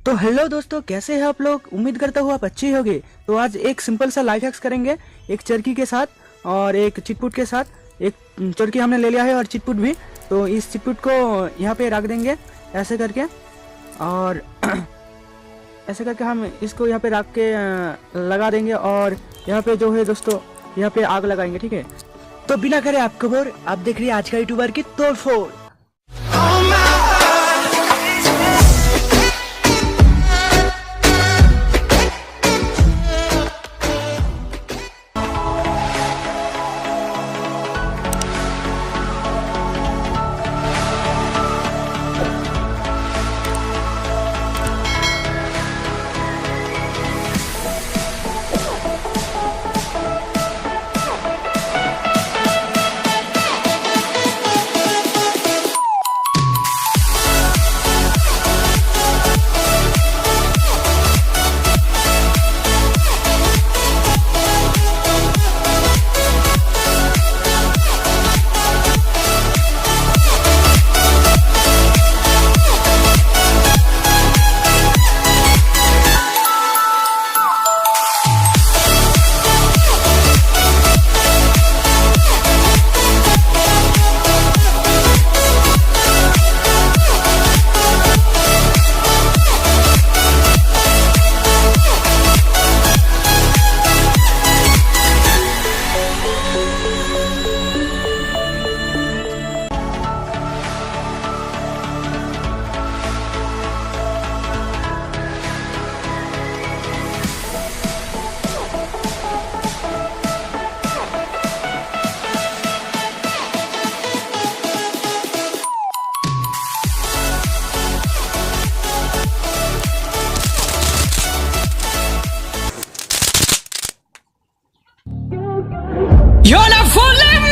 तो हेलो दोस्तों, कैसे हैं आप लोग। उम्मीद करता हूँ आप अच्छे होंगे। तो आज एक सिंपल सा लाइफ हैक्स करेंगे, एक चरखी के साथ और एक चिटपुट के साथ। एक चरखी हमने ले लिया है और चिटपुट भी। तो इस चिटपुट को यहाँ पे रख देंगे ऐसे करके, और ऐसे करके हम इसको यहाँ पे रख के लगा देंगे। और यहाँ पे जो है दोस्तों, यहाँ पे आग लगाएंगे, ठीक है। तो बिना करे आप खबर, आप देख रही है आज का यूट्यूबर की तोड़फोड़। You're not fooling